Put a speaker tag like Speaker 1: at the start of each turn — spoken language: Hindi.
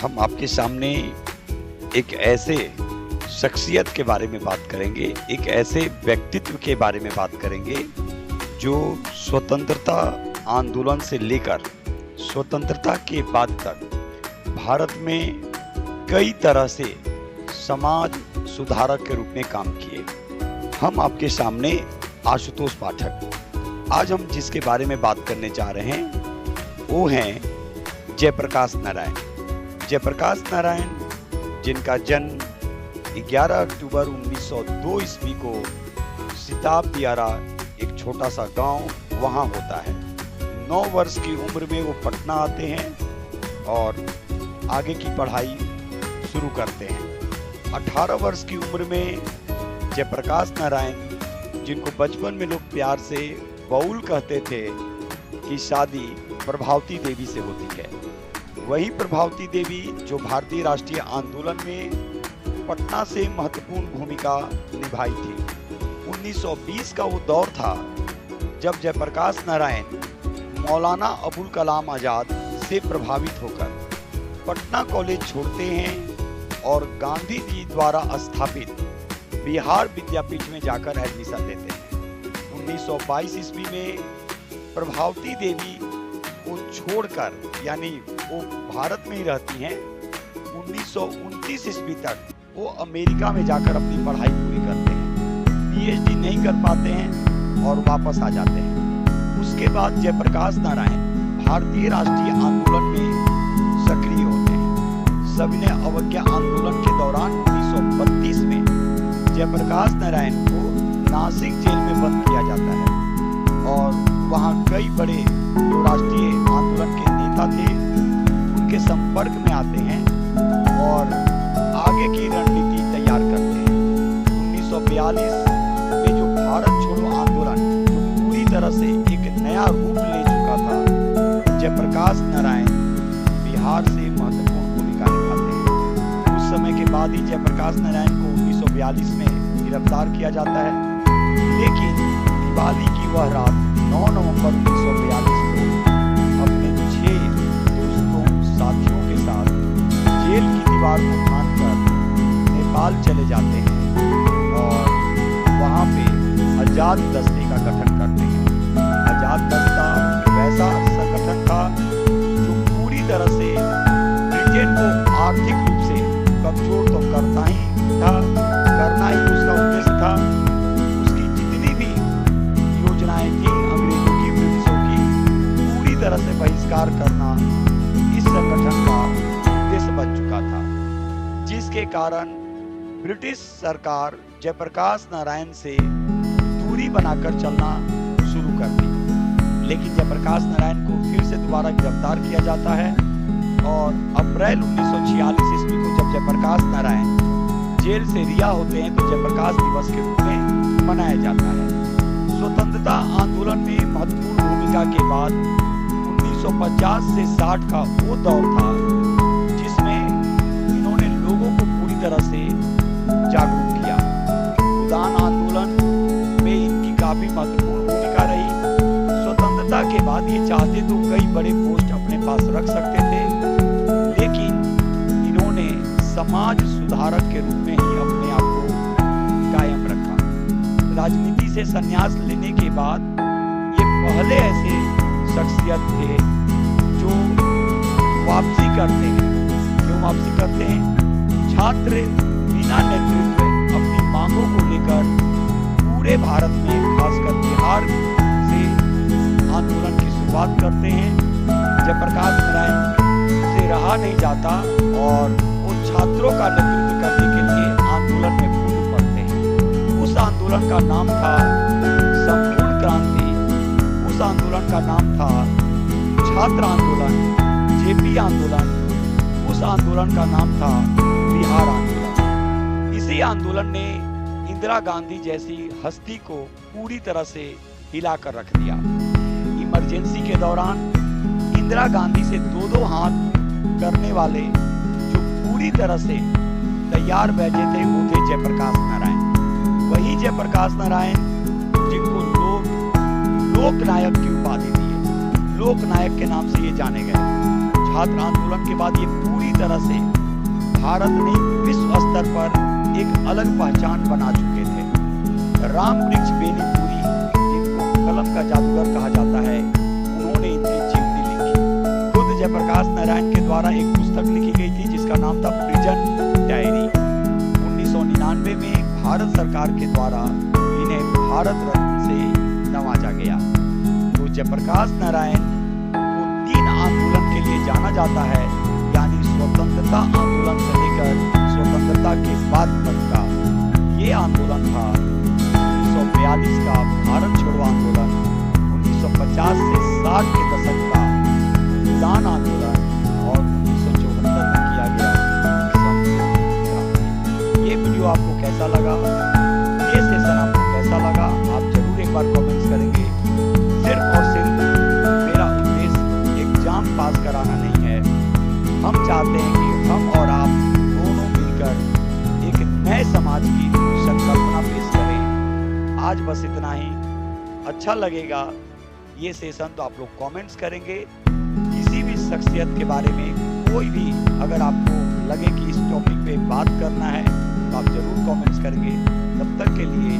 Speaker 1: हम आपके सामने एक ऐसे शख्सियत के बारे में बात करेंगे, एक ऐसे व्यक्तित्व के बारे में बात करेंगे जो स्वतंत्रता आंदोलन से लेकर स्वतंत्रता के बाद तक भारत में कई तरह से समाज सुधारक के रूप में काम किए। हम आपके सामने आशुतोष पाठक, आज हम जिसके बारे में बात करने जा रहे हैं वो हैं जयप्रकाश नारायण। जयप्रकाश नारायण जिनका जन्म 11 अक्टूबर 1902 ईस्वी को सिताब दियारा, एक छोटा सा गांव वहां होता है। 9 वर्ष की उम्र में वो पटना आते हैं और आगे की पढ़ाई शुरू करते हैं। 18 वर्ष की उम्र में जयप्रकाश नारायण, जिनको बचपन में लोग प्यार से बउल कहते थे, की शादी प्रभावती देवी से होती है। वही प्रभावती देवी जो भारतीय राष्ट्रीय आंदोलन में पटना से महत्वपूर्ण भूमिका निभाई थी। 1920 का वो दौर था जब जयप्रकाश नारायण मौलाना अबुल कलाम आजाद से प्रभावित होकर पटना कॉलेज छोड़ते हैं और गांधी जी द्वारा स्थापित बिहार विद्यापीठ में जाकर एडमिशन लेते हैं। 1922 ईस्वी में प्रभावती देवी को छोड़कर, यानी वो भारत में ही रहती हैं, 1929 ईस्वी तक वो अमेरिका में जाकर अपनी पढ़ाई पूरी करते हैं। पीएचडी नहीं कर पाते हैं और वापस आ जाते हैं। उसके बाद जयप्रकाश नारायण भारतीय राष्ट्रीय आंदोलन में सक्रिय होते हैं। सविनय अवज्ञा आंदोलन के दौरान 1932 में जयप्रकाश नारायण को नासिक जेल में बंद किया जाता है और वहां कई बड़े जो राष्ट्रीय आंदोलन के नेता थे उनके संपर्क में आते हैं और आगे की रणनीति तैयार करते हैं। 1942 में जो भारत छोड़ो आंदोलन जो पूरी तरह से एक नया रूप ले चुका था, जयप्रकाश नारायण बिहार से महत्वपूर्ण भूमिका निभाते हैं। उस समय के बाद ही जयप्रकाश नारायण को 1942 में गिरफ्तार किया जाता है, लेकिन दिवाली की वह रात 9 नवंबर 1942 को अपने 6 दोस्तों साथियों के साथ जेल की दीवार को फांदकर नेपाल चले जाते हैं और वहां पे आजाद दस्ते का गठन करते हैं। आजाद दस्ता वैसा संगठन था जो पूरी तरह से ब्रिटेन को आर्थिक रूप से कमजोर तो करना ही उसका उद्देश्य था। उसकी जितनी भी योजनाएं थी अंग्रेजों की, ब्रिटिशों की, पूरी तरह से बहिष्कार करना इस संगठन का उद्देश्य बन चुका था, जिसके कारण ब्रिटिश सरकार जयप्रकाश नारायण से दूरी बनाकर चलना शुरू कर दी। लेकिन जयप्रकाश नारायण को फिर से दोबारा गिरफ्तार किया जाता है और अप्रैल 1946 ईस्वी को जब जयप्रकाश नारायण जेल से रिहा होते हैं तो जयप्रकाश दिवस के रूप में मनाया जाता है। स्वतंत्रता आंदोलन में महत्वपूर्ण भूमिका के बाद 1950 से 60 का वो दौर था जिसमें इन्होंने लोगों को पूरी तरह से जागरूक किया। उदान आंदोलन में इनकी काफी महत्वपूर्ण भूमिका रही। स्वतंत्रता के बाद ये चाहते तो कई बड़े पोस्ट अपने पास रख सकते थे, लेकिन इन्होंने समाज सुधारक के रूप में ही अपने आप को कायम रखा। राजनीति से संन्यास लेने के बाद ये पहले ऐसे शख्सियत थे जो वापसी करते हैं। क्यों वापसी करते हैं? छात्र बिना नेतृत्व अपनी मांगों को लेकर पूरे भारत में, खासकर बिहार से आंदोलन की शुरुआत करते हैं। जयप्रकाश नारायण से रहा नहीं जाता और छात्रों का नेतृत्व करने के लिए आंदोलन में कूद पड़ते हैं। उस आंदोलन का नाम था संपूर्ण क्रांति, उस आंदोलन का नाम था छात्र आंदोलन, जेपी आंदोलन, उस आंदोलन का नाम था बिहार आंदोलन। इसी आंदोलन ने इंदिरा गांधी जैसी हस्ती को पूरी तरह से हिलाकर रख दिया। इमरजेंसी के दौरान इंदिरा गांधी से 2-2 हाथ करने वाले पूरी तरह से तैयार बैठे थे वो थे जयप्रकाश नारायण। वही जयप्रकाश नारायण जिनको लोग लोकनायक की उपाधि दी है, लोकनायक के नाम से ये जाने गए। छात्र आंदोलन के बाद ये पूरी तरह से भारत में विश्व स्तर पर एक अलग पहचान बना चुके थे। राम वृक्ष बेनीपुरी, जिनको कलम का जादूगर कहा जाता है, उन्होंने इनकी जीवनी लिखी। खुद जयप्रकाश नारायण के द्वारा एक पुस्तक लिखी गई थी जिसका नाम था प्रिजन डायरी। 1999 में भारत सरकार के द्वारा इन्हें भारत रत्न से नवाजा गया। तो जयप्रकाश नारायण को 3 आंदोलन के लिए जाना जाता है, यानी स्वतंत्रता आंदोलन से लेकर स्वतंत्रता के बाद तक का। ये आंदोलन था 1942 का भारत छोड़ो आंदोलन, 1950 से 60 के दशक का किसान आंदोलन और 1974 में किया गया संविधान। ये वीडियो आपको कैसा लगा, ये सेशन आपको कैसा लगा, आप जरूर एक बार कमेंट्स करेंगे। सिर्फ और सिर्फ मेरा उद्देश्य एग्जाम पास कराना नहीं है, हम चाहते हैं कि हम और आप दोनों मिलकर एक नए समाज की संकल्पना पेश करें। आज बस इतना ही। अच्छा लगेगा ये सेशन तो आप लोग कमेंट्स करेंगे। किसी भी शख्सियत के बारे में कोई भी अगर आपको लगे कि इस टॉपिक पे बात करना है तो आप जरूर कमेंट्स करेंगे। तब तक के लिए